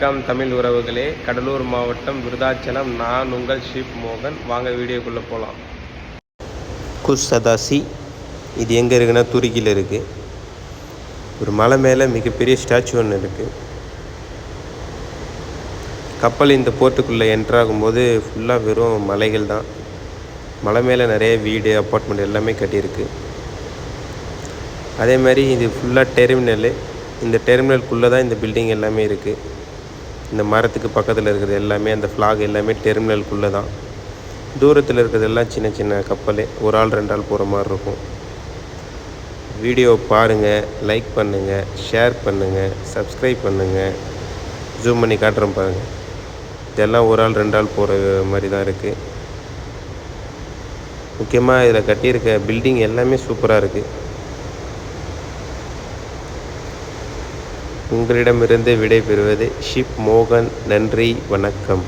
வணக்கம் தமிழ் உறவுகளே, கடலூர் மாவட்டம் விருதாச்சலம். நான் உங்கள் ஷிப் மோகன். வாங்க வீடியோக்குள்ளே போகலாம். குஸ்ஸதாசி இது எங்கே இருக்குன்னா துருக்கியில் இருக்குது. ஒரு மலை மேலே மிகப்பெரிய ஸ்டாச்சு ஒன்று இருக்குது. கப்பல் இந்த போர்ட்டுக்குள்ளே என்ட்ராகும்போது ஃபுல்லாக வெறும் மலைகள் தான். மலை மேலே நிறைய வீடு, அப்பார்ட்மெண்ட் எல்லாமே கட்டியிருக்கு. அதே மாதிரி இது ஃபுல்லாக டெர்மினலு. இந்த டெர்மினலுக்குள்ளே தான் இந்த பில்டிங் எல்லாமே இருக்குது. இந்த மரத்துக்கு பக்கத்தில் இருக்கிறது எல்லாமே, அந்த ஃப்ளாக் எல்லாமே டெர்மினலுக்குள்ளே தான். தூரத்தில் இருக்கிறது எல்லாம் சின்ன சின்ன கப்பல், ஒரு ஆள் 2 ஆள் போகிற மாதிரி இருக்கும். வீடியோ பாருங்கள், லைக் பண்ணுங்கள், ஷேர் பண்ணுங்கள், சப்ஸ்கிரைப் பண்ணுங்கள். ஜூம் பண்ணி காட்டுறேன் பாருங்கள். இதெல்லாம் ஒரு ஆள் 2 ஆள் போகிற மாதிரி தான் இருக்குது. முக்கியமாக இதில் கட்டியிருக்க பில்டிங் எல்லாமே சூப்பராக இருக்குது. உங்களிடமிருந்து விடைபெறுவது ஷிப் மோகன். நன்றி, வணக்கம்.